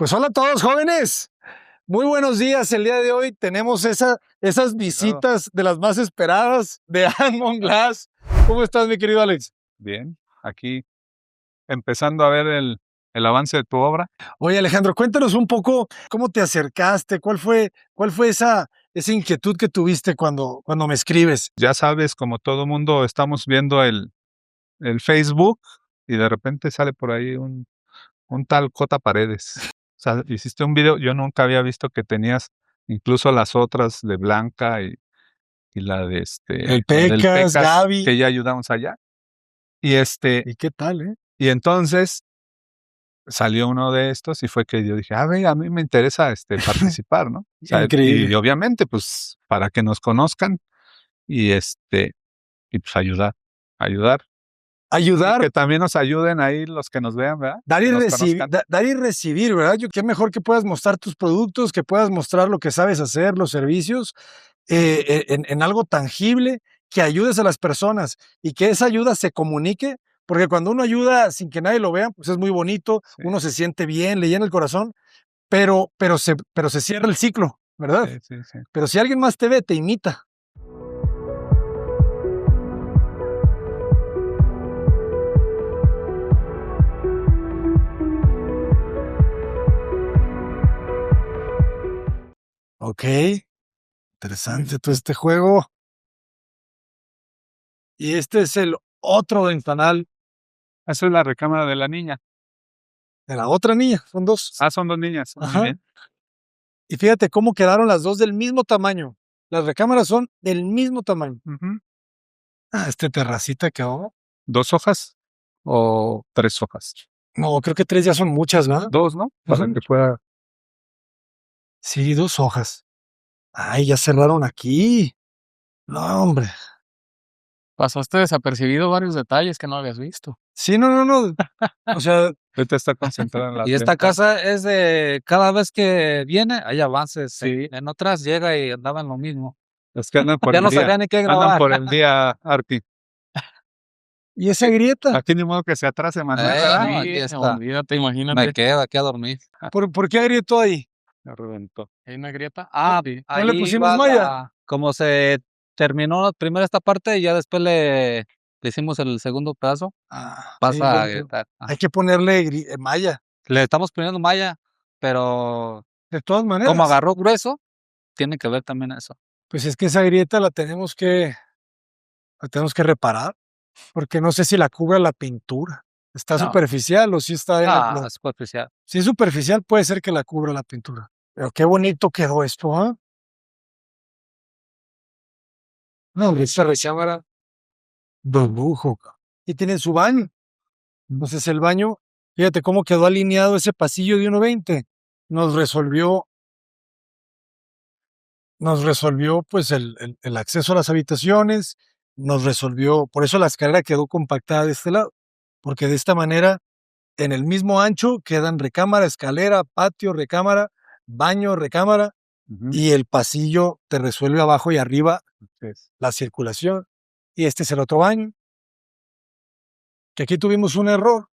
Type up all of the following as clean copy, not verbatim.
Pues hola a todos, jóvenes. Muy buenos días. El día de hoy tenemos esas visitas de las más esperadas de Admont Glass. ¿Cómo estás, mi querido Alex? Bien, aquí empezando a ver el avance de tu obra. Oye, Alejandro, cuéntanos un poco cómo te acercaste, cuál fue esa inquietud que tuviste cuando me escribes. Ya sabes, como todo mundo, estamos viendo el Facebook y de repente sale por ahí un tal J. Paredes. O sea, hiciste un video, yo nunca había visto que tenías incluso las otras de Blanca y la de El la del Pecas, Pecas, Gaby. que ya ayudamos allá. Y ¿Y qué tal, y entonces salió uno de estos y fue que yo dije: ve, a mí me interesa, participar", ¿no? O sea, y Increíble. obviamente, pues, para que nos conozcan y, pues, ayudar. Y Ayudar, que también nos ayuden ahí los que nos vean, ¿verdad? dar Que y nos recibir, conozcan. dar y recibir, ¿verdad? Qué mejor que puedas mostrar tus productos, que puedas mostrar lo que sabes hacer, los servicios, en algo tangible, que ayudes a las personas y que esa ayuda se comunique, porque cuando uno ayuda sin que nadie lo vea, pues es muy bonito, Sí, uno se siente bien, le llena el corazón, pero se cierra el ciclo, ¿verdad? sí, sí, sí. Pero si alguien más te ve, te imita. Ok, interesante todo este juego. Y este es el otro ventanal Esa es la recámara de la niña. de la otra niña, son dos. Son 2 niñas. Muy Ajá. bien. Y fíjate cómo quedaron las dos del mismo tamaño. Las recámaras son del mismo tamaño. Ujú. Este terracita quedó. 2 hojas o 3 hojas. No, creo que 3 ya son muchas, ¿verdad? 2, ¿no? Para Ujú. que pueda. Sí, 2 hojas. Ay, ya cerraron aquí. No, hombre. Pasaste desapercibido varios detalles que no habías visto. Sí, no. O sea, Ahorita está concentrada en las Y esta ventas. casa es de cada vez que viene, hay avances. Sí. En otras llega y andaban lo mismo. Es que andan por Ya el no día. sabía ni qué Andan grabar. por el día, Arti. ¿y esa grieta? Aquí ni modo que se atrase Manuel, ¿verdad? No, Aquí está. olvídate, imagínate. Me quedo aquí a dormir. ¿Por qué agrietó ahí? Me reventó. ¿Hay una grieta? ¿No Ahí le pusimos malla? como se terminó primero esta parte y ya después le hicimos el segundo pedazo, Ah, sí, pasa a grietar. hay que ponerle malla. Le estamos poniendo malla, pero De todas como maneras. agarró grueso, tiene que ver también eso. Pues es que esa grieta la tenemos que reparar, porque no sé si la cubre la pintura. ¿Está No. superficial o si está en la? Es superficial. Si es superficial, puede ser que la cubra la pintura. Pero qué bonito quedó esto, ¿ah? No, esta recámara de lujo. Y tiene su baño. Entonces el baño, fíjate cómo quedó alineado ese pasillo de 1.20. Nos resolvió pues el acceso a las habitaciones, por eso la escalera quedó compactada de este lado, porque de esta manera, en el mismo ancho, quedan recámara, escalera, patio, recámara, baño, recámara, Ujú. y el pasillo te resuelve abajo y arriba Así es. la circulación. Y este es el otro baño, que aquí tuvimos un error,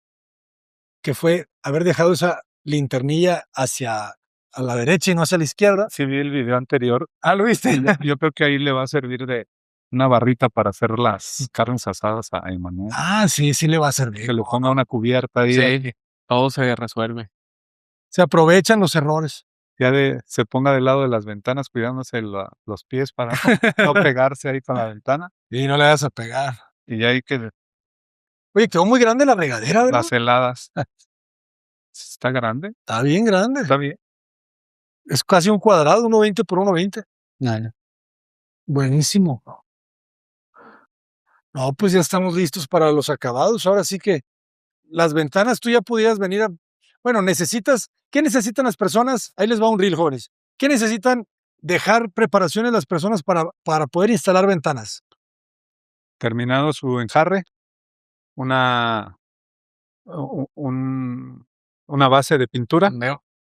que fue haber dejado esa linternilla hacia a la derecha y no hacia la izquierda. Sí vi el video anterior. ¿Lo viste? Yo creo que ahí le va a servir de una barrita para hacer las carnes asadas a Emanuel. Sí le va a servir. Que le ponga una cubierta ahí. Sí, todo se resuelve. Se aprovechan los errores. Ya se ponga del lado de las ventanas cuidándose los pies para no pegarse ahí con la ventana. Y no le vas a pegar. Y ya hay que Oye, quedó muy grande la regadera, ¿verdad? las heladas. ¿Está grande? Está bien grande. Está bien. Es casi un cuadrado, 1.20 por 1.20. No. Buenísimo. No, pues ya estamos listos para los acabados. Ahora sí que las ventanas tú ya pudieras venir a. Bueno, ¿qué necesitan las personas? Ahí les va un reel, jóvenes. ¿Qué necesitan dejar preparaciones las personas para poder instalar ventanas? Terminado su enjarre, una una base de pintura,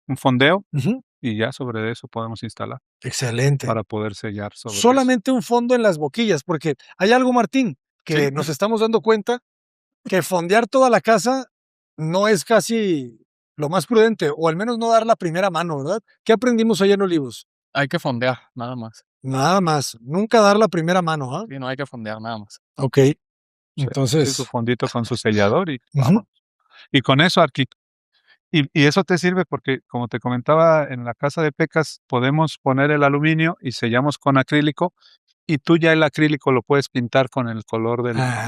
un fondeo, Ujú. y ya sobre eso podemos instalar Excelente. para poder sellar sobre eso. Solamente un fondo en las boquillas, porque hay algo, Martín, que Sí. nos estamos dando cuenta que fondear toda la casa no es casi lo más prudente, o al menos no dar la primera mano, ¿verdad? ¿Qué aprendimos allá en Olivos? Hay que fondear, nada más. Nada más, nunca dar la primera mano, ¿ah? Sí, no hay que fondear, nada más. Ok, Sí, sí, su entonces, fondito con su sellador y ujú, vámonos. Y con eso, Arqui, y eso te sirve porque, como te comentaba, en la casa de Pecas podemos poner el aluminio y sellamos con acrílico, y tú ya el acrílico lo puedes pintar con el color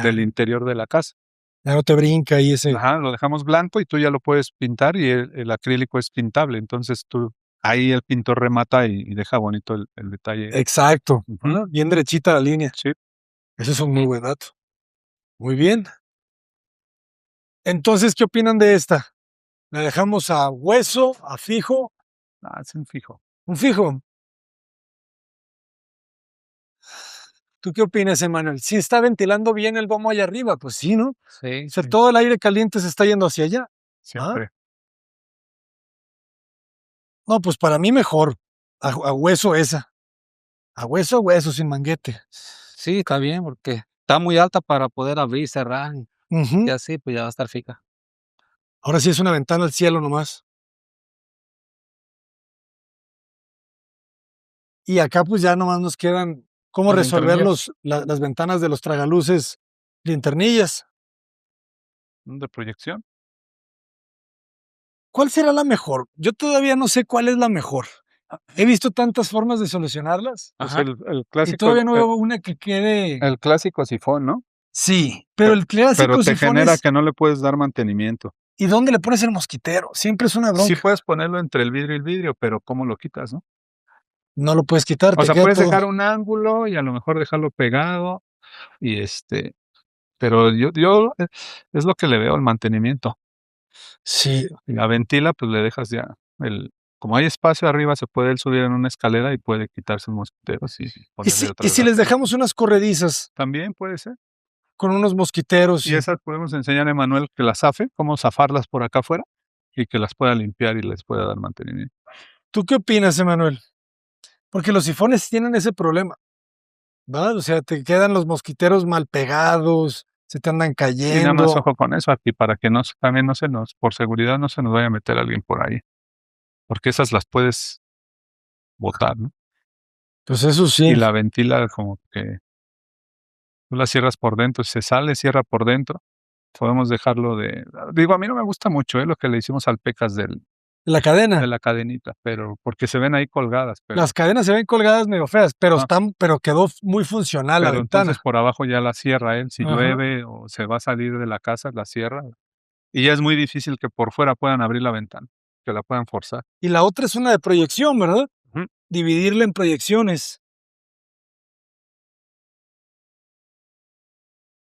del interior de la casa. ya no te brinca ahí ese. Ajá, lo dejamos blanco y tú ya lo puedes pintar y el acrílico es pintable. Entonces tú, ahí el pintor remata y deja bonito el detalle. Exacto, Ujú. ¿no? Bien derechita la línea. Sí, Ese es un muy buen dato. Muy bien. Entonces, ¿qué opinan de esta? ¿La dejamos a hueso, a fijo? es un fijo. Un fijo. ¿Tú qué opinas, Emanuel? ¿Sí está ventilando bien el domo allá arriba? Pues sí, ¿no? Sí, O sea, sí, todo el aire caliente se está yendo hacia allá. ¿Ah? Siempre. No, pues para mí mejor. A hueso esa. A hueso, sin manguete. sí, está bien, porque está muy alta para poder abrir, cerrar, y Ujú. así, pues ya va a estar fija. Ahora sí es una ventana al cielo nomás. Y acá pues ya nomás nos quedan cómo Las resolver linternillas. las ventanas de los tragaluces, linternillas. De proyección. ¿Cuál será la mejor? Yo todavía no sé cuál es la mejor. He visto tantas formas de solucionarlas Pues Ajá. el y clásico, todavía no veo una que quede. el clásico sifón, ¿no? Sí, pero el Pero clásico te sifón genera es. que no le puedes dar mantenimiento. ¿Y dónde le pones el mosquitero? Siempre es una Sí bronca. puedes ponerlo entre el vidrio y el vidrio, pero ¿cómo lo quitas, no? No lo puedes quitar, O te sea, queda puedes todo. dejar un ángulo y a lo mejor dejarlo pegado y pero yo es lo que le veo al mantenimiento. Sí. Y la ventila, pues le dejas ya como hay espacio arriba, se puede él subir en una escalera y puede quitarse un mosquitero y ¿Y ponerle otra y vez si la les tela. dejamos unas corredizas También puede ser. con unos mosquiteros? Y esas podemos enseñar a Emanuel que las zafe, cómo zafarlas por acá afuera y que las pueda limpiar y les pueda dar mantenimiento. ¿Tú qué opinas, Emanuel? Porque los sifones tienen ese problema, ¿verdad? O sea, te quedan los mosquiteros mal pegados, se te andan Y nada más cayendo. ojo con eso aquí para que también por seguridad no se nos vaya a meter alguien por ahí. Porque esas las puedes botar, ¿no? Pues eso sí. Y la ventila como que tú la cierras por dentro, si se sale, cierra por dentro. Podemos dejarlo digo, a mí no me gusta mucho, lo que le hicimos al Pecas La de cadena. la cadenita, pero porque se ven ahí colgadas, Las cadenas se ven colgadas medio feas, pero Ah. pero quedó muy funcional la pero entonces ventana. por abajo ya la cierra él, si Ajá. llueve o se va a salir de la casa, la cierra. Y ya es muy difícil que por fuera puedan abrir la ventana, que la puedan forzar. Y la otra es una de proyección, ¿verdad? Ujú. Dividirla en proyecciones.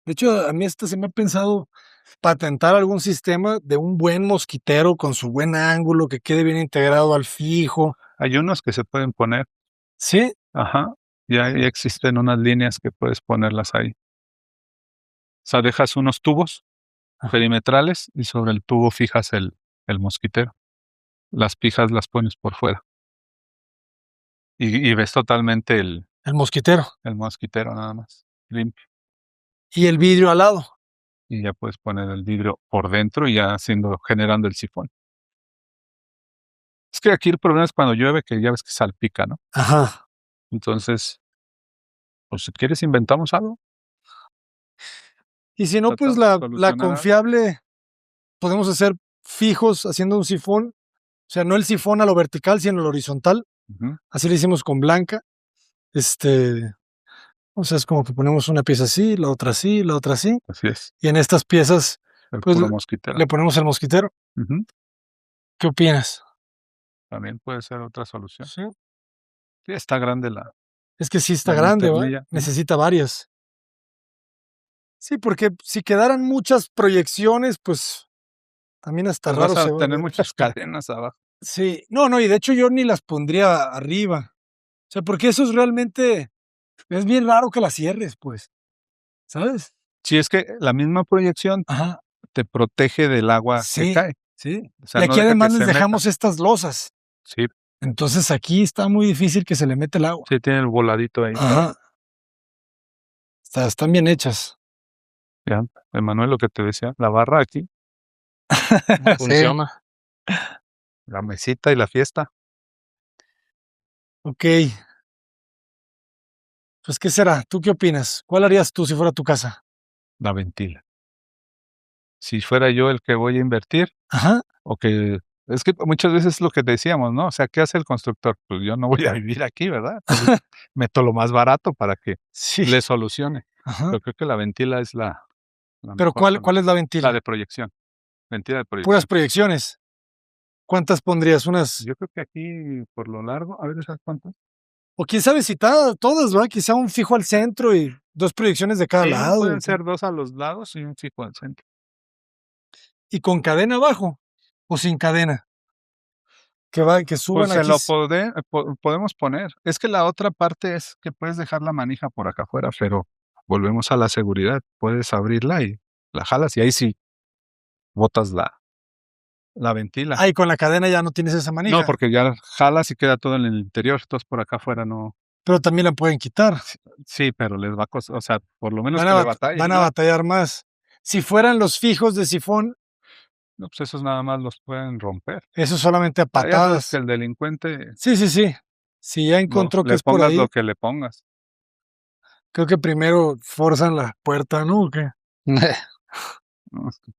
De hecho, a mí se me ha pensado patentar algún sistema de un buen mosquitero con su buen ángulo, que quede bien integrado al fijo. Hay unos que se pueden poner, Sí, ajá, ya existen unas líneas que puedes ponerlas ahí. O sea, dejas unos tubos perimetrales y sobre el tubo fijas el mosquitero. Las pijas las pones por fuera. Y ves totalmente el el mosquitero. mosquitero nada más, limpio. Y el vidrio al lado. Y ya puedes poner el vidrio por dentro y ya generando el sifón. Es que aquí el problema es cuando llueve, que ya ves que salpica, ¿no? Ajá. Entonces, pues si quieres inventamos algo. Y si no, pues Tratamos de la solucionar algo. confiable podemos hacer fijos haciendo un sifón. O sea, no el sifón a lo vertical, sino a lo horizontal. Ujú, Así lo hicimos con Blanca. O sea, es como que ponemos una pieza así, la otra así, la otra así. así es, Y en estas piezas, el pues puro mosquitero. le ponemos el mosquitero. Ujú, ¿Qué opinas? también puede ser otra solución. Sí. Sí, está grande Es que sí está la grande, ¿va? linternilla. Necesita varias. Sí, porque si quedaran muchas proyecciones, pues también hasta Pues vas raro a se va a tener ver. muchas cadenas abajo. Sí, no, y de hecho yo ni las pondría arriba. O sea, porque eso es realmente, es bien raro que las cierres, pues, ¿sabes? Sí, es que la misma proyección Ajá, te protege del agua que sí, cae. sí. O Y sea, no aquí deja que además les se meta. dejamos estas losas. Sí, Entonces aquí está muy difícil que se le mete el agua. sí tiene el voladito ahí. Ajá. Están bien hechas. Ya, Emanuel, lo que te decía, la barra aquí Sí. Funciona. La mesita y la fiesta. Ok. Pues, ¿qué será? ¿Tú qué opinas? ¿Cuál harías tú si fuera tu casa? La ventila. Si fuera yo el que voy a invertir, Ajá. o que es que muchas veces es lo que decíamos, ¿no? O sea, ¿qué hace el constructor? Pues yo no voy a vivir aquí, ¿verdad? Entonces, meto lo más barato para que Sí. le solucione. Ajá. Pero creo que la ventila es la Pero, mejor ¿cuál es la La ventila? de proyección, ventila de Puras proyección. proyecciones. ¿Cuántas pondrías? ¿Unas? Yo creo que aquí por lo largo, a ver, ¿sabes cuántas? O quién sabe si todas, ¿verdad? Quizá un fijo al centro y 2 proyecciones de cada Sí, lado. pueden ser 2 a los lados y un fijo al centro. ¿Y con cadena abajo o sin cadena? Que suban Pues se aquí. lo podemos poner. Es que la otra parte es que puedes dejar la manija por acá afuera, pero volvemos a la seguridad. Puedes abrirla y la jalas y ahí sí botas la ventila. Ay, con la cadena ya no tienes esa manija. No, porque ya jalas y queda todo en el interior, entonces por acá afuera no. Pero también la pueden quitar. Sí, pero les va a costar, o sea, por lo menos Van que a le bat batallen, van a ¿no? batallar más. Si fueran los fijos de sifón, No, pues esos nada más los pueden romper. eso solamente a Ah, ya sabes que patadas. el delincuente Sí, sí, sí. Si ya encontró que le es por pongas ahí, lo que le pongas. creo que primero forzan la puerta, ¿no? ¿O qué? No, es que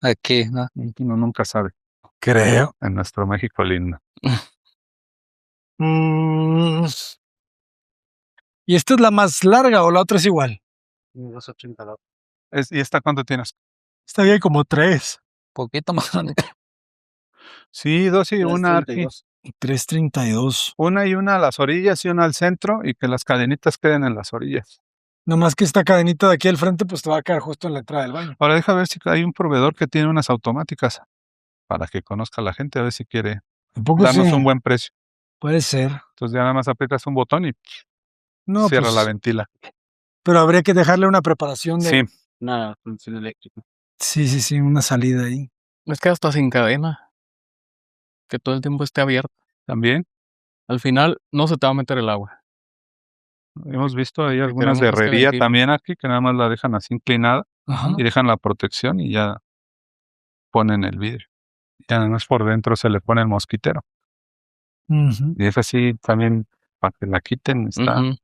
Aquí, ¿no? uno nunca sabe Creo. en nuestro México lindo. Mm, ¿y esta es la más larga o la otra es igual? 2.82. ¿Y esta cuánto tienes? Esta había como 3. Poquito más grande. Sí, 2 y una aquí. 3.32. Una y una a las orillas y una al centro y que las cadenitas queden en las orillas. Nomás que esta cadenita de aquí al frente, pues te va a quedar justo en la entrada del baño. Ahora deja ver si hay un proveedor que tiene unas automáticas para que conozca la gente, a ver si quiere Tampoco darnos sí. un buen precio. Puede ser. Entonces ya nada más aprietas un botón y No, cierra la pues, ventila. pero habría que dejarle una preparación Sí, de. Una función eléctrica. Sí, sí, sí, una salida ahí. Es que hasta sin cadena, que todo el tiempo esté abierto. también. Al final no se te va a meter el agua. Hemos visto ahí que algunas queremos de es que herrería ventile. también aquí que nada más la dejan así inclinada Ajá. y dejan la protección y ya ponen el vidrio. Ya nada más por dentro se le pone el mosquitero. Ujú. Y es así también para que la quiten. Está. Ujú.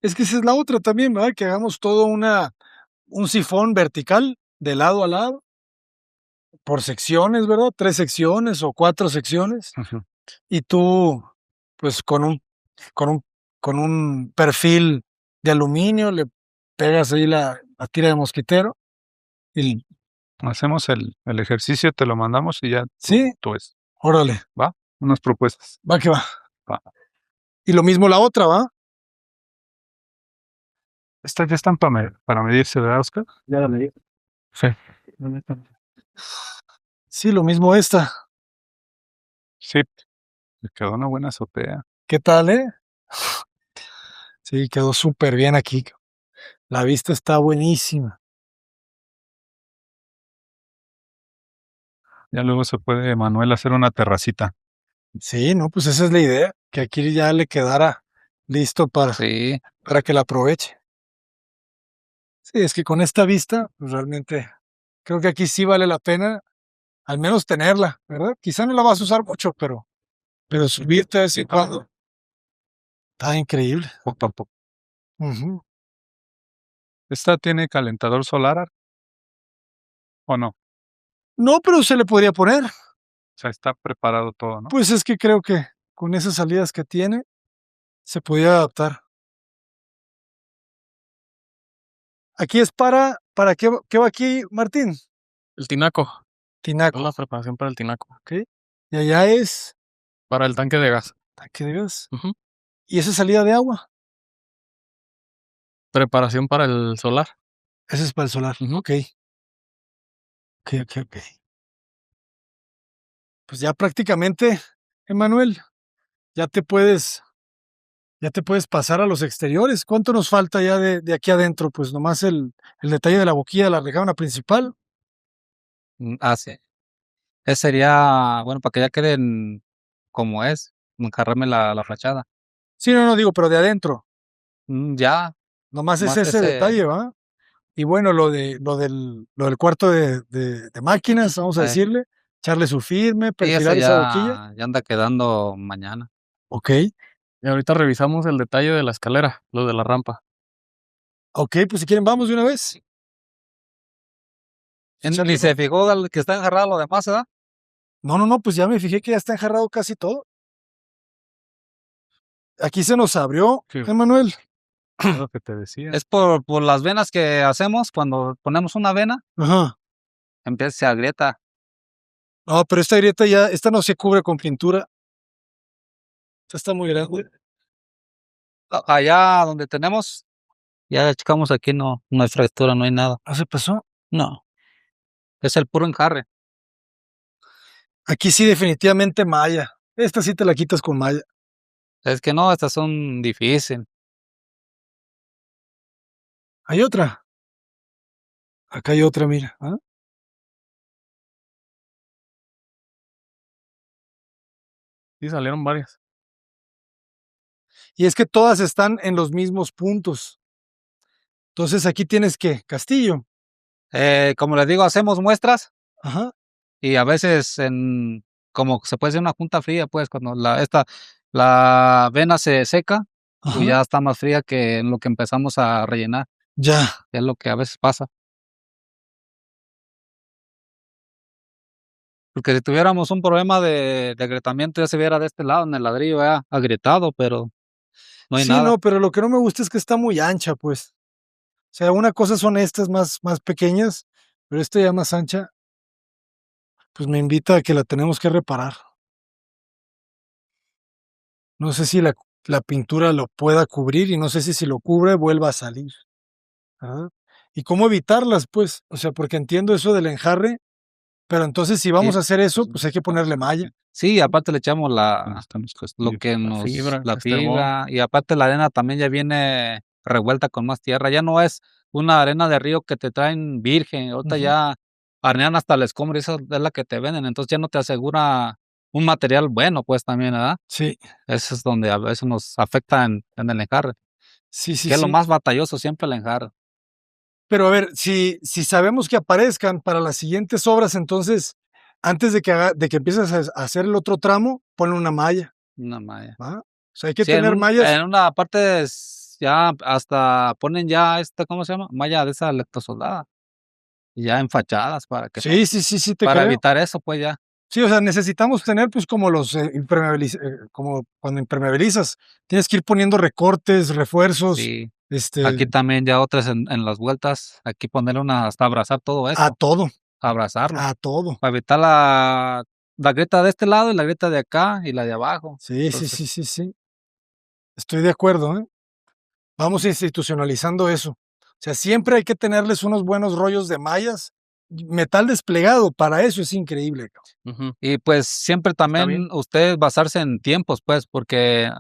Es que esa es la otra también, ¿verdad? Que hagamos todo un sifón vertical de lado a lado, por secciones, ¿verdad? 3 secciones o 4 secciones. Ujú. Y tú, pues con un, con un perfil de aluminio, le pegas ahí la tira de mosquitero y Hacemos el ejercicio, te lo mandamos y ya sí, tú es. órale, ¿Va? Unas propuestas. va que va. Va. Y lo mismo la otra, ¿va? Estas ya están para medirse, ¿verdad, Oscar? Ya la medí. Sí. Sí, lo mismo esta. Sí. Le quedó una buena azotea. ¿Qué tal, Sí, quedó súper bien aquí. La vista está buenísima. Ya luego se puede, Manuel, hacer una terracita. Sí, no, pues esa es la idea, que aquí ya le quedara listo Sí, para que la aproveche. Sí, es que con esta vista, pues realmente creo que aquí sí vale la pena al menos tenerla, ¿verdad? Quizá no la vas a usar mucho, pero subirte de vez en cuando está increíble. Poco a poco. Ujú. ¿Esta tiene calentador solar o no? No, pero se le podría poner. O sea, está preparado todo, ¿no? Pues es que creo que con esas salidas que tiene, se podía adaptar. Aquí es ¿para qué va aquí, Martín? el tinaco. Es Tinaco, la preparación para el tinaco. ¿ok? Y allá es Para el tanque de gas. tanque de gas. Ujú. ¿Y esa salida de agua? Preparación para el solar. Ese es para el solar. Ujú. Ok. Ok, ok, ok. Pues ya prácticamente, Emanuel, ya te puedes, ya te puedes pasar a los exteriores. ¿Cuánto nos falta ya de aquí adentro? Pues nomás el detalle de la boquilla de la recámara principal. Sí. Ese sería, bueno, para que ya queden como es, encargarme la fachada. Sí, no, no digo, pero de adentro. Ya, Nomás es más ese detalle, ¿va? Y bueno, lo del cuarto de máquinas, vamos a eh, decirle, echarle su firme, Sí, ese perfilar esa boquilla. ya anda quedando mañana. Okey, Y ahorita revisamos el detalle de la escalera, lo de la rampa. okey, pues si quieren vamos de una vez. Ni Echarle se fijó al que está enjarrado lo demás, ¿verdad? no, pues ya me fijé que ya está enjarrado casi todo. Aquí se nos abrió, Sí. Emanuel. Es lo que te decía. Es por las venas que hacemos, cuando ponemos una vena, Ajá. se agrieta. No, pero esta grieta esta no se cubre con pintura. Esta está muy grande. Allá donde tenemos, ya checamos aquí, no hay fractura, no hay nada. ¿No se pasó? No, es el puro enjarre. Aquí sí definitivamente malla. Esta sí te la quitas con malla. Es que no, estas son difíciles. Hay otra. Acá hay otra, mira. ¿Ah? Sí, salieron varias. Y es que todas están en los mismos puntos. Entonces aquí tienes que castillo. Como les digo, hacemos muestras Ajá. y a veces como se puede hacer una junta fría, pues cuando la vena se seca, pues Ajá. ya está más fría que en lo que empezamos a rellenar. Ya. Es lo que a veces pasa. Porque si tuviéramos un problema de agrietamiento, ya se viera de este lado en el ladrillo, ya agrietado, pero no hay Sí, nada. no, pero lo que no me gusta es que está muy ancha, pues. O sea, una cosa son estas más pequeñas, pero esta ya más ancha, pues me invita a que la tenemos que reparar. No sé si la pintura lo pueda cubrir y no sé si lo cubre vuelva a salir. Ajá. ¿Y cómo evitarlas, pues? O sea, porque entiendo eso del enjarre, pero entonces si vamos Sí. a hacer eso, pues hay que ponerle malla. Sí, aparte le echamos ¿Dónde están los lo castillos? que La fibra, la estermón. fibra, y aparte la arena también ya viene revuelta con más tierra, ya no es una arena de río que te traen virgen, ahorita Ujú. ya arenan hasta el escombro, y esa es la que te venden, entonces ya no te asegura un material bueno, pues también, ¿verdad? Sí, Eso es donde a veces nos afecta en el enjarre, sí, que es lo sí. más batalloso siempre el enjarre. Pero a ver, si sabemos que aparezcan para las siguientes obras, entonces, antes de que empieces a hacer el otro tramo, ponle una malla, Una malla. ¿va? O sea, hay que Sí, tener mallas. en una parte ya hasta ponen ya ¿cómo se llama? Malla de esa electrosoldada. Y ya en fachadas para que no, Sí, te para creo. evitar eso, pues ya. Sí, o sea, necesitamos tener, pues, como los como cuando impermeabilizas, tienes que ir poniendo recortes, refuerzos, Sí. este, Aquí también ya otras en las vueltas, aquí ponerle hasta abrazar todo a esto, todo, abrazarlo, a todo. para evitar la grieta de este lado y la grieta de acá y la de abajo. Sí, Entonces, sí. Estoy de acuerdo, ¿eh? Vamos institucionalizando eso. O sea, siempre hay que tenerles unos buenos rollos de mallas, metal desplegado, para eso es increíble, cabrón. Ujú. y pues siempre Está también bien. ustedes basarse en tiempos, pues, porque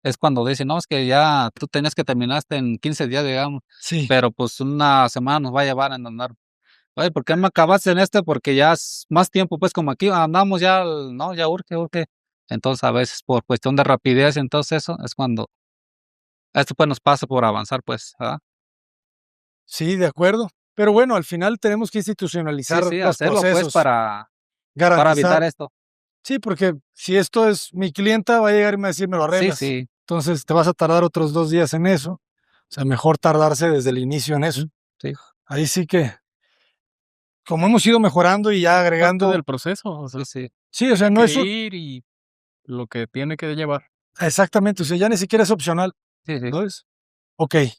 es cuando dicen: "No, es que ya tú tenías que terminaste en 15 días", digamos, Sí, pero pues una semana nos va a llevar en andar. Oye, ¿por qué me acabaste en este? Porque ya es más tiempo, pues, como aquí andamos ya, no, ya urge. Entonces, a veces por cuestión de rapidez, entonces eso es cuando esto, pues, nos pasa por avanzar, pues, ¿verdad? sí, de acuerdo. Pero bueno, al final tenemos que Sí, institucionalizar sí, los hacerlo, pues, procesos, para garantizar. evitar esto. Sí, porque si esto es mi clienta, va a llegar y me va a decir: "Me lo Sí, arreglas". sí, Entonces, te vas a tardar otros 2 días en eso. O sea, mejor tardarse desde el inicio en eso. sí. Ahí sí que, como hemos ido mejorando y ya Parte agregando del proceso, o sea, Sí, sí, sí, o sea, no que es ir y lo que tiene que llevar. exactamente, o sea, ya ni siquiera es opcional, sí. ¿no es? Okey.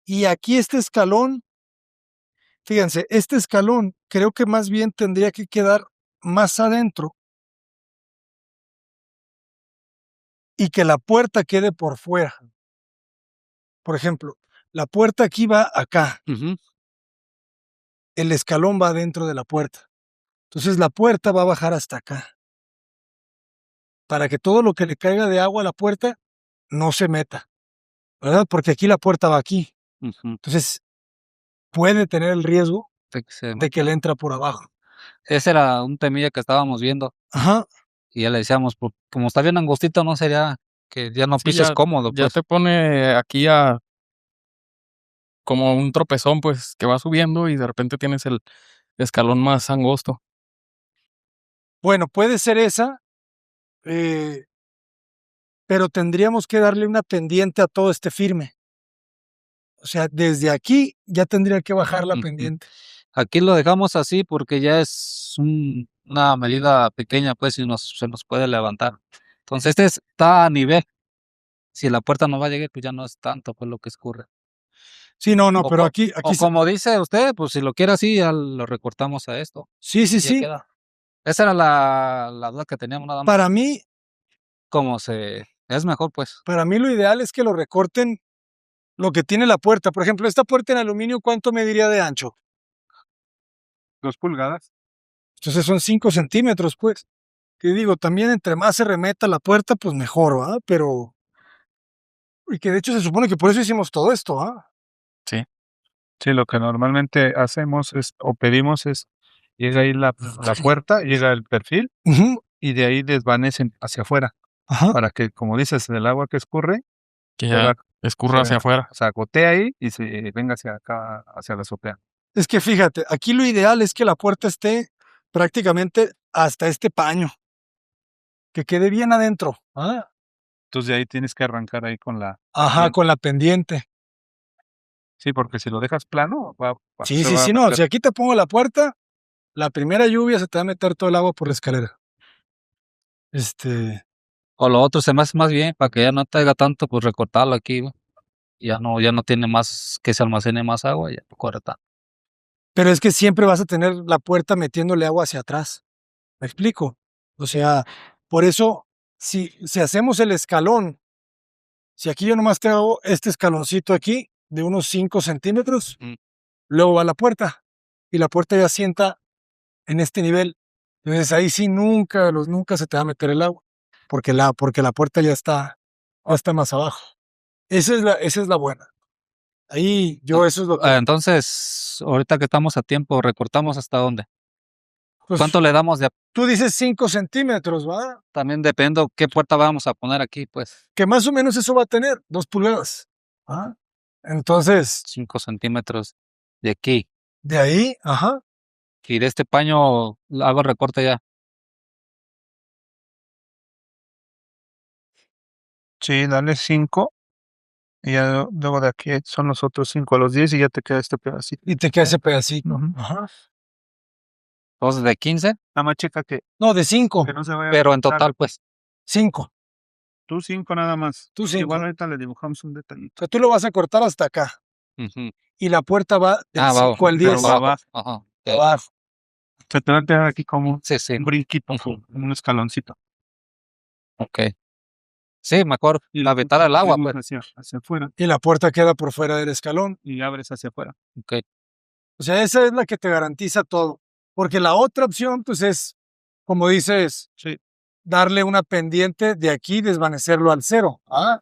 Y aquí este escalón, fíjense, este escalón creo que más bien tendría que quedar más adentro y que la puerta quede por fuera. Por ejemplo, la puerta aquí va acá, Ujú. el escalón va dentro de la puerta. Entonces, la puerta va a bajar hasta acá, para que todo lo que le caiga de agua a la puerta no se meta, ¿verdad? Porque aquí la puerta va aquí. Ujú. Entonces, puede tener el riesgo Sí, que se de que le entra por abajo. ese era un temilla que estábamos viendo, Ajá, y ya le decíamos, como está bien angostito, ¿no? Sería que ya no Sí, pises cómodo, ya pues. te pone aquí a como un tropezón, pues, que va subiendo y de repente tienes el escalón más angosto. Bueno, puede ser esa, pero tendríamos que darle una pendiente a todo este firme. O sea, desde aquí ya tendría que bajar la Ujú. pendiente. Aquí lo dejamos así porque ya es una medida pequeña, pues, y se nos puede levantar. Entonces, está a nivel. Si la puerta no va a llegar, pues ya no es tanto, pues, lo que escurre. Sí, no, O, pero co- aquí, o aquí, como dice usted, pues si lo quiere así, ya lo recortamos a esto. sí, sí, Y ya sí. queda. Esa era la duda que teníamos nada más. Es mejor, pues. Para mí lo ideal es que lo recorten lo que tiene la puerta. Por ejemplo, esta puerta en aluminio, ¿cuánto mediría de ancho? 2 pulgadas. Entonces son 5 centímetros, pues. Que digo, también entre más se remeta la puerta, pues mejor, ¿va? Pero, y que de hecho se supone que por eso hicimos todo esto, ¿ah? Sí. Sí, lo que normalmente hacemos o pedimos es, llega ahí la puerta, llega el perfil Ujú, y de ahí desvanecen hacia afuera, ajá. para que, como dices, el agua que escurre, Que se ya va, escurra hacia afuera. o sea, gotea ahí y se venga hacia acá, hacia la azotea. Es que fíjate, aquí lo ideal es que la puerta esté prácticamente hasta este paño, que quede bien adentro, ¿ah? Entonces de ahí tienes que arrancar ahí con la Ajá, pendiente. con la pendiente. Sí, porque si lo dejas plano, Sí, se sí, va a sí, no. meter. Si aquí te pongo la puerta, la primera lluvia se te va a meter todo el agua por la escalera. O lo otro se me hace más bien, para que ya no te haga tanto, pues recortarlo aquí, ¿va? Ya no tiene más, que se almacene más agua, ya no corre tanto. Pero es que siempre vas a tener la puerta metiéndole agua hacia atrás. ¿Me explico? O sea, por eso, si hacemos el escalón, si aquí yo nomás te hago este escaloncito aquí de unos 5 centímetros, Mm. luego va la puerta y la puerta ya sienta en este nivel. Entonces ahí sí nunca se te va a meter el agua, porque la puerta ya está más abajo. Esa es la buena. Ahí yo eso es lo que, Entonces, ahorita que estamos a tiempo, recortamos hasta dónde. pues, ¿Cuánto le damos de? tú dices 5 centímetros, ¿va? También depende qué puerta vamos a poner aquí, pues. Que más o menos eso va a tener 2 pulgadas. ¿Ah? Entonces, 5 centímetros de aquí. de ahí, ajá, Y de este paño hago el recorte ya. Sí, dale 5 y ya luego de aquí son los otros 5 a los 10 y ya te queda este pedacito. y te queda ese pedacito. Ujú. Ajá. Entonces, de 15, Nada más checa No, de 5. que no se vaya a pero en cortar. total, pues. 5. Tú 5 nada más. Tú 5. Igual ahorita le dibujamos un O detallito. sea, tú lo vas a cortar hasta acá. Ujú. Y la puerta va del Va 5 al pero 10. va abajo. Ajá. Abajo. Se te va a quedar aquí como Sí, sí. un brinquito, Ujú. un escaloncito. Ok. Sí, mejor Y la ventana del agua, abrimos pues. hacia afuera Y la puerta queda por fuera del escalón. y abres hacia afuera. Ok. O sea, esa es la que te garantiza todo. Porque la otra opción, pues es, como dices, Sí. darle una pendiente de aquí, desvanecerlo al 0. Ah,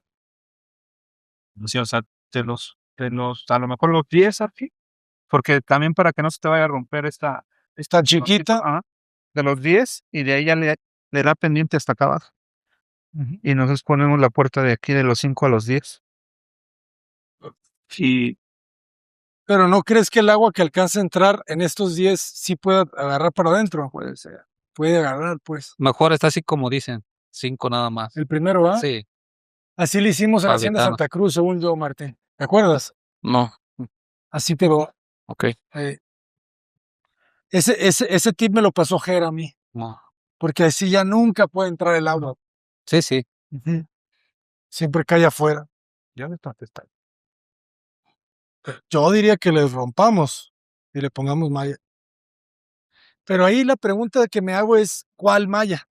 Sí, o sea, a lo mejor los 10 aquí, porque también para que no se te vaya a romper esta está chiquita. ajá, de los 10 y de ahí ya le da pendiente hasta acá abajo. Ujú. Y nosotros ponemos la puerta de aquí de los 5 a los 10. Y Pero ¿no crees que el agua que alcanza a entrar en estos 10 sí pueda agarrar para adentro? puede ser. Puede agarrar, pues. Mejor está así como dicen. 5 nada más. El primero va. Sí. Así le hicimos en la Pa' Hacienda evitarlo. Santa Cruz, según yo, Martín. ¿Te acuerdas? No. Así quedó. Ok. Ese tip me lo pasó Jera a mí, No. porque así ya nunca puede entrar el agua. Sí, sí. Ujú. Siempre cae afuera. Ya me está. Yo diría que le rompamos y le pongamos malla. Pero ahí la pregunta que me hago es, ¿cuál malla?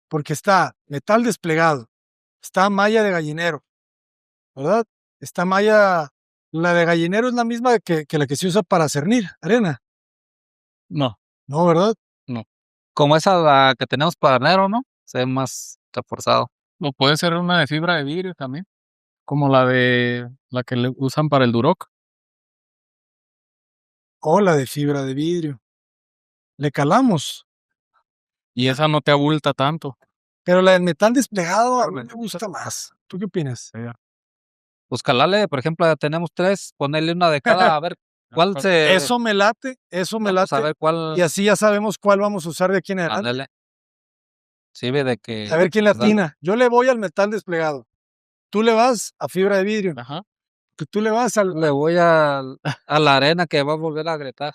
Porque está metal desplegado, está malla de gallinero, ¿verdad? Está malla, la de gallinero es la misma que la que se usa para cernir arena, No. ¿no? ¿Verdad? No. Como esa la que tenemos para enero, ¿no? Se ve más reforzado. O puede ser una de fibra de vidrio también. Como la que le usan para el Duroc. O la de fibra de vidrio. Le calamos. Y esa no te abulta tanto. Pero la del metal desplegado a mí me gusta más. ¿Tú qué opinas? Pues calarle, por ejemplo, ya tenemos 3, ponerle una de cada, a ver cuál se... Eso me late, pues, a ver y cuál... así ya sabemos cuál vamos a usar de aquí en adelante. Ándale. Sirve de que... A ver quién le pues, dale. atina. Yo le voy al metal desplegado. Tú le vas a fibra de vidrio. Ajá. Tú le vas al... Le voy a la arena que va a volver a agrietar.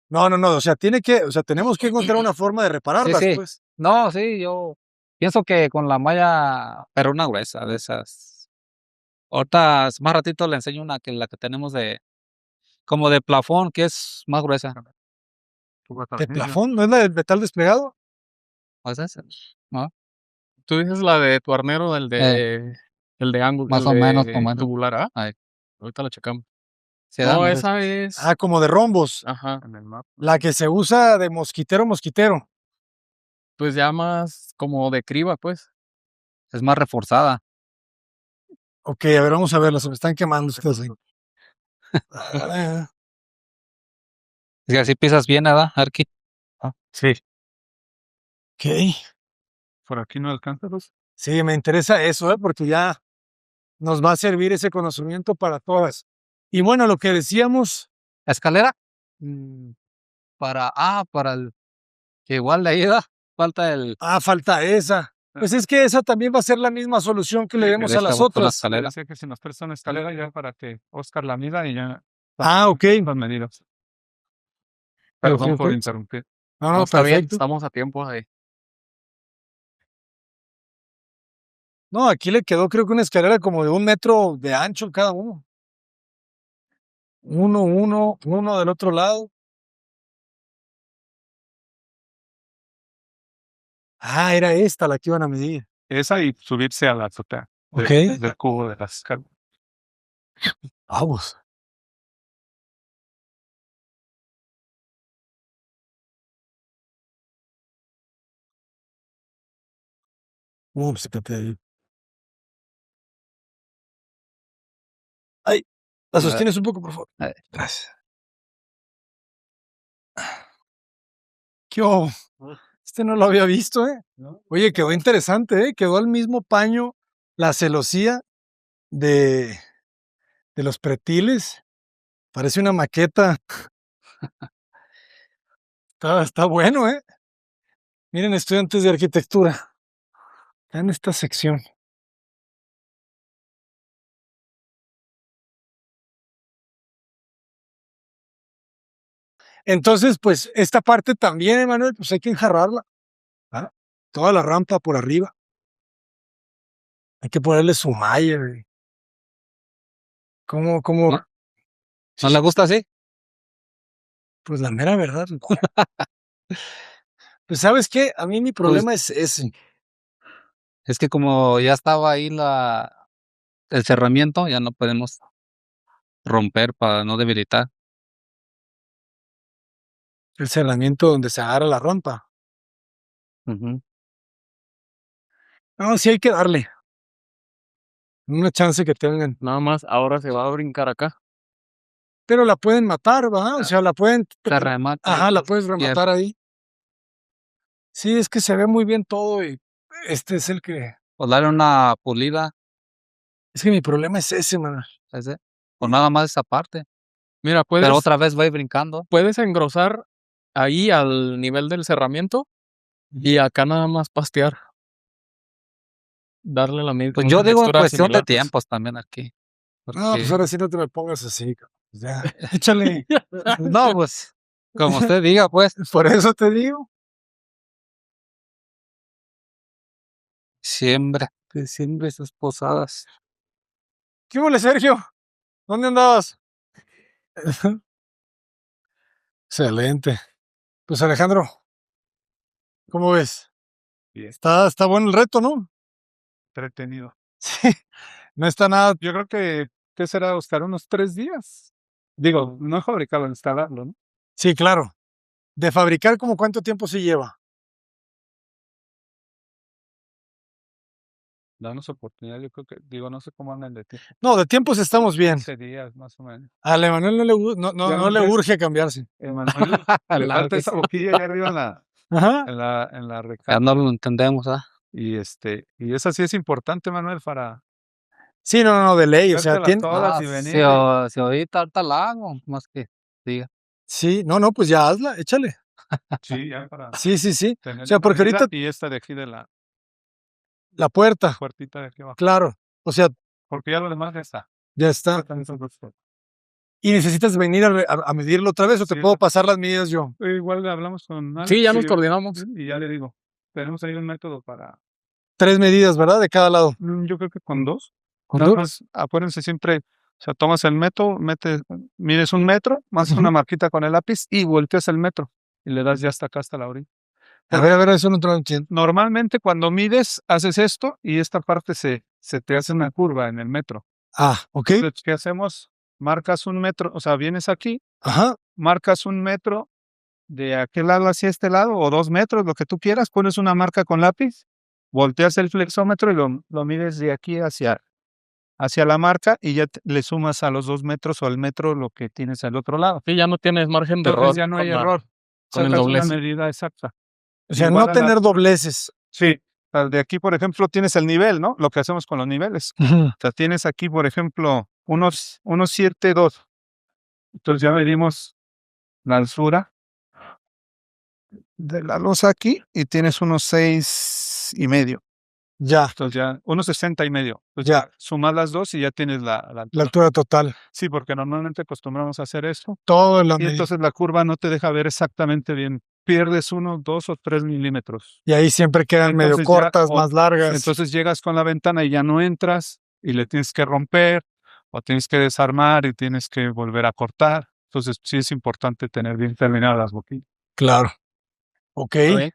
No, o sea, tenemos que encontrar una forma de Sí, repararlas, sí. pues. No, sí, yo pienso que con la malla, pero una gruesa de esas. Ahorita, más ratito le enseño una que la que tenemos como de plafón, que es más gruesa. ¿De plafón? ¿No es la del metal desplegado? ¿O es esa? ¿No? Tú dices la de tu arnero, el de ángulo, Más el o menos, de como esa. tubular, ¿ah? Ahí. Ahorita la checamos. Se dan, No, ¿no? esa es. Ah, como de rombos. Ajá. En el mapa. La que se usa de mosquitero. Pues ya más como de criba, pues. Es más reforzada. Ok, a ver, vamos a verla. Se me están quemando estas ahí. Ah, Y así pisas bien, ¿verdad, Arqui? Sí. ok. Por aquí no alcanza, pues. Sí, me interesa eso, porque ya nos va a servir ese conocimiento para todas. Y bueno, lo que decíamos, ¿La escalera? Para el... Que igual de ahí, ¿verdad? Falta el... falta esa. Pues es que esa también va a ser la misma solución que le demos a esta las otra otras. escalera. Decía que si nos presta una escalera ya para que Oscar la mida y ya Ok. las medidas. Ok, Perdón por ok. interrumpir. No, Está bien, perfecto. estamos a tiempo de. No, aquí le quedó creo que una escalera como de 1 metro de ancho cada uno. Uno del otro lado. Era esta la que iban a medir. Esa y subirse a la azotea Ok. del cubo de las escaleras. Vamos. Ups, fíjate ahí. Ay, la sostienes un poco, por favor. Gracias. ¿Qué hubo? Este no lo había visto, ¿eh? Oye, quedó interesante, ¿eh? Quedó al mismo paño la celosía de los pretiles. Parece una maqueta. Está bueno, ¿eh? Miren, estudiantes de arquitectura. Está en esta sección. Entonces, pues, esta parte también, Emanuel, pues hay que enjarrarla. ¿Ah? Toda la rampa por arriba. Hay que ponerle su malla, güey. ¿Cómo? ¿No? ¿No le gusta así? Pues la mera verdad. No. Pues, ¿sabes qué? A mí mi problema es ese. Es que como ya estaba ahí el cerramiento, ya no podemos romper para no debilitar. El cerramiento donde se agarra la rampa. Ujú. No, sí hay que darle. Una chance que tengan. Nada más, ahora se va a brincar acá. Pero la pueden matar, ¿va? O sea, la pueden. Se remata. Ajá, la puedes Y el- rematar ahí. Sí, es que se ve muy bien todo y este es el que. O darle una pulida, Es que mi problema es ese, man. ese, o nada más esa parte. Mira, Pero otra vez va a ir brincando. puedes engrosar ahí al nivel del cerramiento y acá nada más pastear. Darle la misma Pues yo digo en textura cuestión de similar, pues. tiempos también aquí. No, pues Porque, ahora sí no te me pongas así, cabrón. Pues ya, échale. no, pues, como usted diga, pues. Por eso te digo. Siempre esas posadas. ¿Qué hubo, Sergio? ¿Dónde andabas? Excelente. Pues Alejandro, ¿cómo ves? Bien. Está bueno el reto, ¿no? Entretenido. Sí. No está nada. Yo creo que, ¿qué será, Oscar? Unos 3 días. Digo, no fabricarlo, instalarlo, ¿no? Sí, claro. De fabricar, ¿como cuánto tiempo se lleva? Danos oportunidad, yo creo que, digo, no sé cómo andan de tiempo. No, de tiempos estamos bien. 15 días, más o menos. A Emanuel no Ya no le ves. urge cambiarse. Emanuel, le La falta que esa sí. boquilla allá arriba Ajá. en la Ya recámara. no lo entendemos, ¿ah? Y esa sí es importante, Manuel, Sí, no, de ley, o sea, Echártelas tiene todas y Si, venir. si ahorita la hago, más que diga. sí, no, pues ya hazla, échale. Sí, ya para Sí. O tener sea, una porque medida ahorita y esta de aquí de la la puerta, puertita de aquí abajo, claro, o sea, porque ya lo demás ya está. ya está. Faltan esos 2 cosas. ¿Y necesitas venir a medirlo otra vez o te Sí, puedo exacto. pasar las medidas yo? Igual le hablamos con Alex Sí, ya nos coordinamos. y ya le digo, tenemos ahí un método para 3 medidas, ¿verdad? De cada lado. yo creo que con 2. ¿Con Nada 2? más, acuérdense siempre, o sea, tomas el metro, mides 1 metro, más Ujú. una marquita con el lápiz y volteas el metro y le das ya hasta acá, hasta la orilla. A ver, eso no te lo entiendo. Normalmente cuando mides, haces esto y esta parte se te hace una curva en el metro. Ah, ¿ok? Entonces, ¿qué hacemos? Marcas 1 metro, o sea, vienes aquí, Ajá, marcas 1 metro de aquel lado hacia este lado o 2 metros, lo que tú quieras, pones una marca con lápiz, volteas el flexómetro y lo mides de aquí hacia la marca y ya le sumas a los 2 metros o al metro lo que tienes al otro lado. Sí, ya no tienes margen de error. Entonces ya no hay error. con el Sacas una doblez. medida exacta. o sea, Igual no a la- tener dobleces. Sí, de aquí, por ejemplo, tienes el nivel, ¿no? Lo que hacemos con los niveles. Ujú. O sea, tienes aquí, por ejemplo, unos 7.2. Entonces ya medimos la altura de la losa aquí y tienes unos 6.5. Ya, Entonces ya, unos 60.5. Entonces Ya. ya sumas las dos y ya tienes la la altura. altura total. Sí, porque normalmente acostumbramos a hacer eso. Todo la Y medida. entonces la curva no te deja ver exactamente bien. Pierdes 1, 2 o 3 milímetros. Y ahí siempre quedan medio Entonces ya, cortas, más largas. Entonces llegas con la ventana y ya no entras y le tienes que romper o tienes que desarmar y tienes que volver a cortar. Entonces sí es importante tener bien terminadas las boquillas. Claro. Ok. ¿Está bien?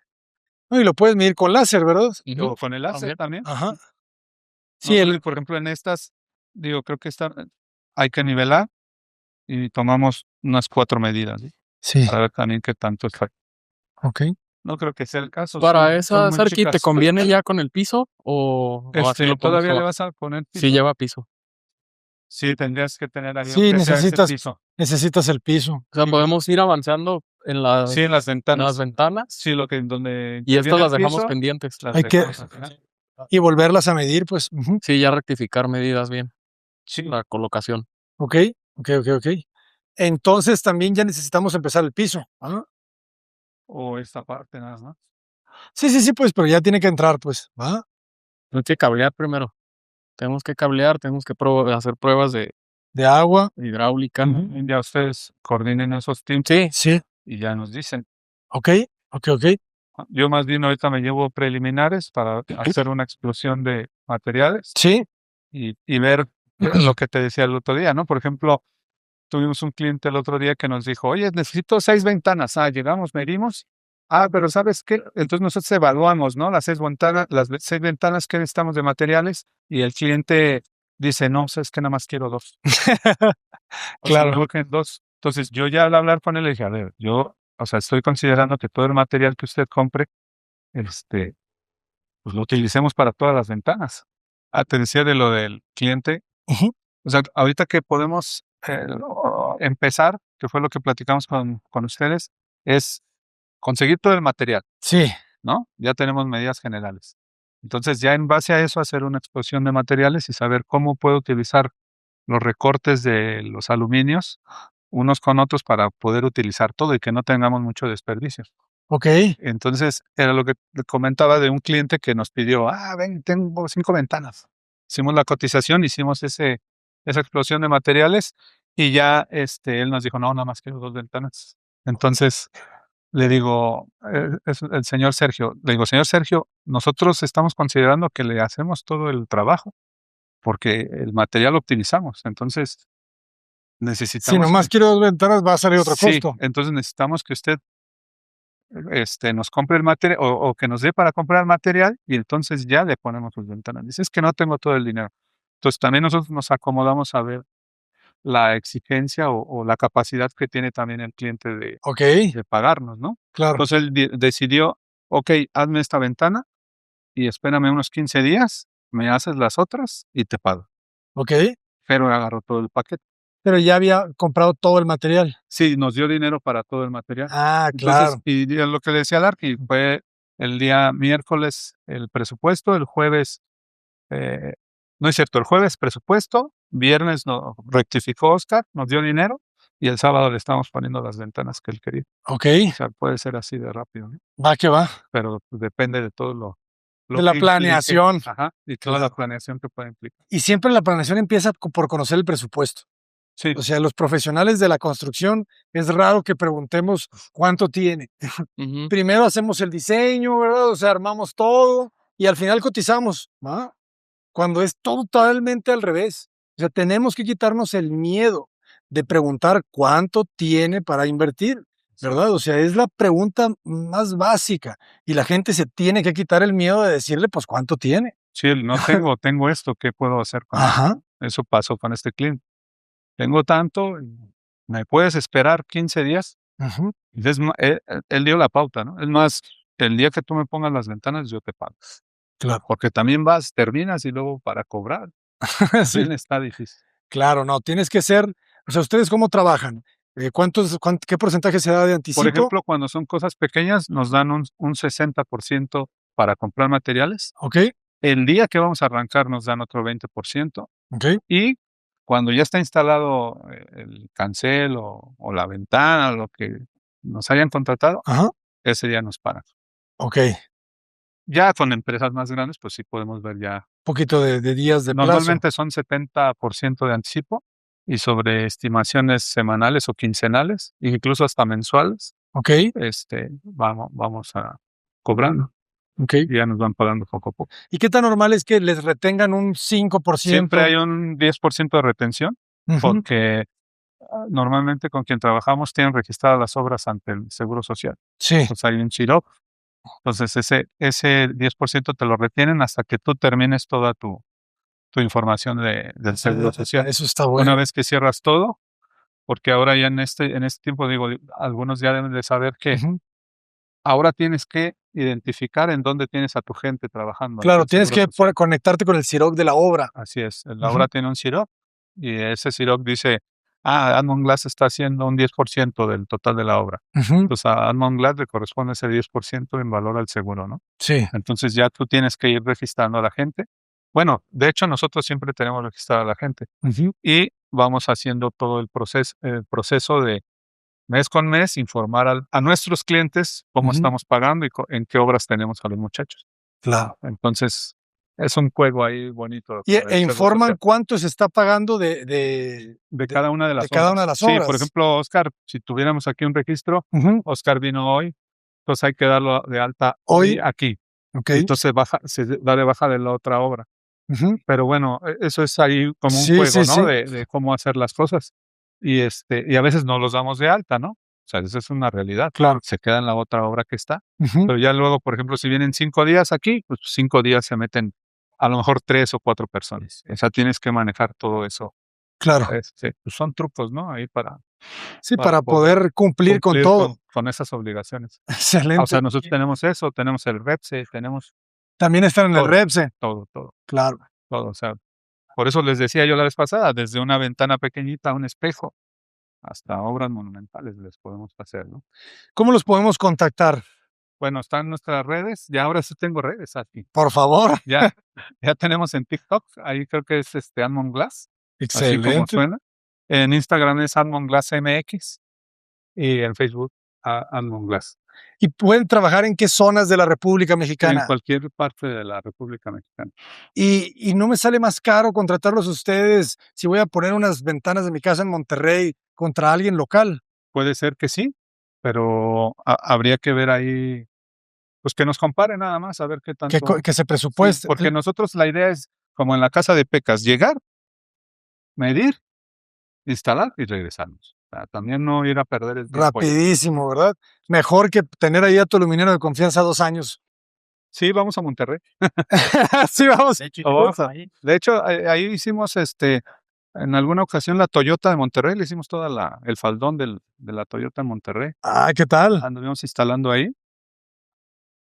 No, y lo puedes medir con láser, ¿verdad? Ujú. O con el láser también. Ajá. No Sí, solo, por ejemplo, en estas, digo, creo que hay que nivelar y tomamos unas 4 medidas, ¿sí? sí. Para ver también qué tanto es. Ok. No creo que sea el caso. Para son esa muy Sarki, ¿te chicas. conviene ya con el piso o así lo ¿Todavía le podemos vas a poner piso? Sí, lleva piso. Sí, tendrías que tener ahí Sí, aunque sea ese necesitas- piso. Necesitas el piso. O sea, Sí. podemos ir avanzando en las, Sí, en las en ventanas. las ventanas Sí, donde y estas viene las el dejamos piso, pendientes. las Hay que- dejamos al final. Y volverlas a medir, pues. Ujú. Sí, ya rectificar medidas bien, Sí, la colocación. Ok. Entonces también ya necesitamos empezar el piso. Ah. o esta parte nada más. Sí, pues, pero ya tiene que entrar, pues. ¿Va? Hay que cablear primero. Tenemos que cablear, tenemos que hacer pruebas de De agua. hidráulica. Ya ustedes coordinen esos tiempos Sí, Sí. y ya nos dicen. Ok. Yo más bien ahorita me llevo preliminares para hacer una explosión de materiales Sí. y ver lo que te decía el otro día, ¿no? Por ejemplo, tuvimos un cliente el otro día que nos dijo, oye, necesito 6 ventanas. Llegamos, medimos. Pero ¿sabes qué? Entonces nosotros evaluamos, ¿no? Las 6 ventanas que necesitamos de materiales y el cliente dice, no, sabes que nada más quiero 2. Claro. Mejor que 2. Entonces yo ya al hablar con él le dije, a ver, yo, o sea, estoy considerando que todo el material que usted compre, pues lo utilicemos para todas las ventanas. Te decía de lo del cliente. Ujú. O sea, ahorita que podemos empezar, que fue lo que platicamos con ustedes, es conseguir todo el material, Sí. ¿no? Ya tenemos medidas generales. Entonces, ya en base a eso, hacer una exposición de materiales y saber cómo puedo utilizar los recortes de los aluminios unos con otros para poder utilizar todo y que no tengamos mucho desperdicio. Ok. Entonces, era lo que le comentaba de un cliente que nos pidió, ven, tengo 5 ventanas. Hicimos la cotización, hicimos esa explosión de materiales y ya él nos dijo, no, nada más quiero 2 ventanas. Entonces, le digo, es el señor Sergio, le digo, señor Sergio, nosotros estamos considerando que le hacemos todo el trabajo porque el material lo optimizamos. Entonces, Si necesitamos... nomás quiero 2 ventanas, va a salir otro Sí, costo. entonces necesitamos que usted nos compre el material o que nos dé para comprar el material y entonces ya le ponemos sus ventanas. Dice, es que no tengo todo el dinero. Entonces también nosotros nos acomodamos a ver la exigencia o la capacidad que tiene también el cliente de Ok. pagarnos, ¿no? Claro. Entonces él decidió, ok, hazme esta ventana y espérame unos 15 días, me haces las otras y te pago. Ok. Pero agarró todo el paquete. Pero ya había comprado todo el material. Sí, nos dio dinero para todo el material. Claro. Entonces, y lo que le decía al Arqui, fue el día miércoles el presupuesto, el jueves No es cierto, el jueves presupuesto, viernes rectificó Oscar, nos dio dinero y el sábado le estamos poniendo las ventanas que él quería. Ok, O sea, puede ser así de rápido, ¿no? va que va. Pero pues, depende de todo lo De la que implique, planeación. ajá, y toda la Claro. planeación que puede implicar. Y siempre la planeación empieza por conocer el presupuesto. Sí, O sea, los profesionales de la construcción, es raro que preguntemos cuánto tiene. Ujú. Primero hacemos el diseño, ¿verdad? O sea, armamos todo y al final cotizamos, ¿va? Cuando es totalmente al revés. O sea, tenemos que quitarnos el miedo de preguntar cuánto tiene para invertir, ¿verdad? O sea, es la pregunta más básica y la gente se tiene que quitar el miedo de decirle, pues, cuánto tiene. sí, no tengo esto, ¿qué puedo hacer con Ajá. esto? Eso pasó con este cliente. Tengo tanto, ¿me puedes esperar 15 días? Ujú. Y él dio la pauta, ¿no? Es más, el día que tú me pongas las ventanas, yo te pago. Claro. Porque también terminas y luego para cobrar, Sí, también está difícil. claro, no, tienes que ser, o sea, ¿ustedes cómo trabajan? ¿Qué porcentaje se da de Por anticipo? ejemplo, cuando son cosas pequeñas, nos dan un 60% para comprar materiales. Ok, El día que vamos a arrancar nos dan otro 20%. ok, Y cuando ya está instalado el cancel o la ventana, lo que nos hayan contratado, ajá, ese día nos pagan. ok. Ya con empresas más grandes, pues sí podemos ver ya. Poquito de días de plazo. Normalmente son 70% de anticipo y sobre estimaciones semanales o quincenales, incluso hasta mensuales, Ok, vamos a cobrando ok. y ya nos van pagando poco a poco. ¿Y qué tan normal es que les retengan un 5%? Siempre hay un 10% de retención Ujú. porque normalmente con quien trabajamos tienen registradas las obras ante el Seguro Social. Sí, Entonces hay un CHIROC. Entonces ese 10% te lo retienen hasta que tú termines toda tu información del Seguro Social. eso está Una bueno. vez que cierras todo, porque ahora ya en este tiempo, digo, algunos ya deben de saber que Ujú. ahora tienes que identificar en dónde tienes a tu gente trabajando ante Claro, el tienes Seguro que Social. conectarte con el CIROC de la obra. Así es, la Ujú. obra tiene un CIROC y ese CIROC dice, Admont Glass está haciendo un 10% del total de la obra. Ujú. Entonces a Admont Glass le corresponde ese 10% en valor al seguro, ¿no? Sí, Entonces ya tú tienes que ir registrando a la gente. Bueno, de hecho nosotros siempre tenemos registrada a la gente ujú. y vamos haciendo todo el proceso de mes con mes informar a nuestros clientes cómo Ujú. estamos pagando y en qué obras tenemos a los muchachos. Claro. Entonces es un juego ahí bonito Y, con el e Seguro informan Social. cuánto se está pagando De cada una de las cada una de obras. las Sí, por obras. ejemplo, Oscar, si tuviéramos aquí un registro, Ujú. Oscar vino hoy, entonces hay que darlo de alta Hoy, hoy aquí. ok. Y entonces se da de baja de la otra obra. Ujú. Pero bueno, eso es ahí como un Sí, juego, sí, ¿no? sí. De cómo hacer las cosas. Y a veces no los damos de alta, ¿no? O sea, esa es una realidad. Claro. Se queda en la otra obra que está. Ujú. Pero ya luego, por ejemplo, si vienen 5 días aquí, pues 5 días se meten a lo mejor 3 o 4 personas. O sea, tienes que manejar todo eso. Claro. Pues son trucos, ¿no? Ahí para Sí, para para poder poder cumplir con cumplir todo. con esas obligaciones. O Excelente. sea, nosotros tenemos eso, tenemos el REPSE, tenemos También están en el todo, REPSE. todo. Claro. O sea, por eso les decía yo la vez pasada, desde una ventana pequeñita, un espejo, hasta obras monumentales les podemos hacer, ¿no? ¿Cómo los podemos contactar? Bueno, están nuestras redes, ya ahora sí tengo redes aquí. Por favor. Ya tenemos en TikTok, ahí creo que es Admont Glass, así como Excelente. suena. En Instagram es Admont Glass MX y en Facebook Admont Glass. ¿Y pueden trabajar en qué zonas de la República En Mexicana? cualquier parte de la República Mexicana. Y no me sale más caro contratarlos a ustedes si voy a poner unas ventanas de mi casa en Monterrey contra alguien local. Puede ser que sí, pero habría que ver ahí, pues que nos compare nada más, a ver qué tanto. Que se Sí, presupueste. porque nosotros la idea es, como en la casa de Pecas, llegar, medir, instalar y regresarnos. O sea, también no ir a perder el tiempo ahí. Rapidísimo, ¿verdad? Mejor que tener ahí a tu luminero de confianza 2 años. Sí, vamos a Monterrey. Sí, vamos. De hecho, ahí hicimos en alguna ocasión la Toyota de Monterrey, le hicimos toda el faldón de la Toyota en Monterrey. Ah, ¿qué tal? Anduvimos instalando ahí.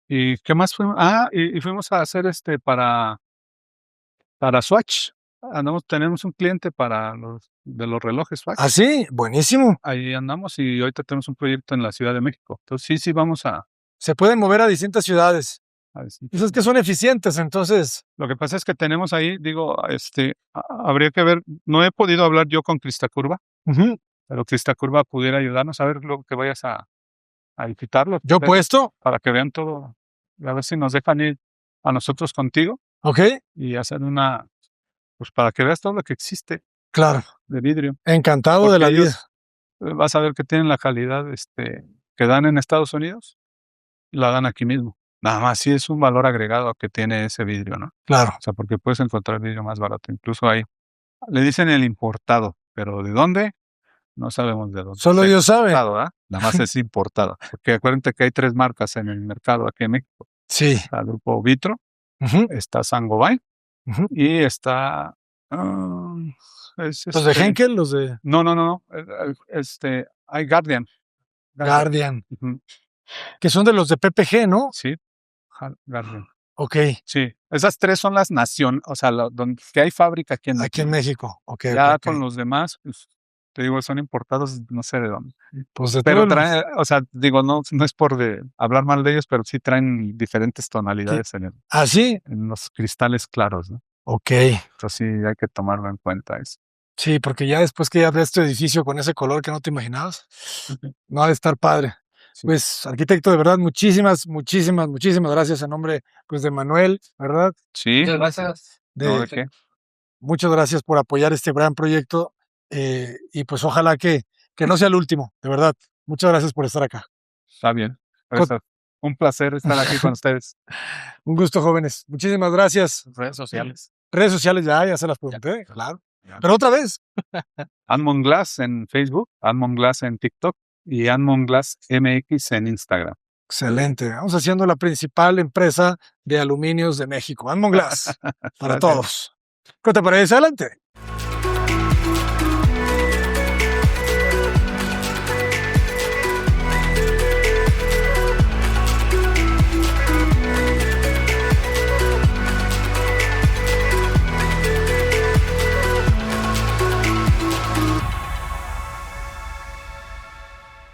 ¿Y qué más fuimos? Y fuimos a hacer para Swatch. Tenemos un cliente de los relojes Swatch. Ah, sí, buenísimo. Ahí andamos y ahorita tenemos un proyecto en la Ciudad de México. Entonces sí, vamos a. Se pueden mover a distintas ciudades. a decir. Pues es que son eficientes, entonces. Lo que pasa es que tenemos ahí, digo, habría que ver, no he podido hablar yo con Cristacurva, Ujú. pero Cristacurva pudiera ayudarnos a ver lo que vayas a visitarlo. Yo puesto, Para que vean todo, a ver si nos dejan ir a nosotros contigo ok, y hacer pues para que veas todo lo que existe claro, de vidrio. encantado de Porque la vida. ellos, vas a ver que tienen la calidad que dan en Estados Unidos, la dan aquí mismo. Nada más sí es un valor agregado que tiene ese vidrio, ¿no? Claro, O sea, porque puedes encontrar vidrio más barato. Incluso ahí le dicen el importado, pero ¿de dónde? No sabemos de dónde. solo Es Dios sabe. importado, ¿verdad? Nada más es importado. Porque acuérdate que hay 3 marcas en el mercado aquí en México. Sí. Está el grupo Vitro, Ujú, está Saint-Gobain ujú. y está Los de Henkel, los de No. Hay Guardian. Guardian, Ujú. que son de los de PPG, ¿no? Sí, Guardian. Ok, Sí, esas 3 son las o sea, donde que hay fábrica aquí en aquí en México. México. Ok, Ya ok, con ok. los demás, pues, te digo, son importados, no sé de dónde. Pues de Pero todos los- traen, o sea, digo, no es por hablar mal de ellos, pero sí traen diferentes tonalidades ¿Ah, sí? en los cristales claros, ¿no? Ok. Entonces sí hay que tomarlo en cuenta eso. Sí, porque ya después que ya ves tu edificio con ese color que no te imaginabas, no ha de estar padre. Sí. Pues, arquitecto, de verdad, muchísimas gracias en nombre, pues, de Manuel, ¿verdad? Sí, Muchas gracias. no, De, ¿de qué? muchas gracias por apoyar este gran proyecto y pues ojalá que no sea el último, de verdad. Muchas gracias por estar acá. Está bien. Co- Gracias. Un placer estar aquí con ustedes. Un gusto, jóvenes. Muchísimas gracias. Redes sociales. Redes sociales ya se las pregunté, claro. Pero otra vez. Admon Glass en Facebook, Admon Glass en TikTok y Admon Glass MX en Instagram. Excelente. Vamos haciendo la principal empresa de aluminios de México, Admon Glass, para Gracias. todos. ¿Qué te parece? Adelante.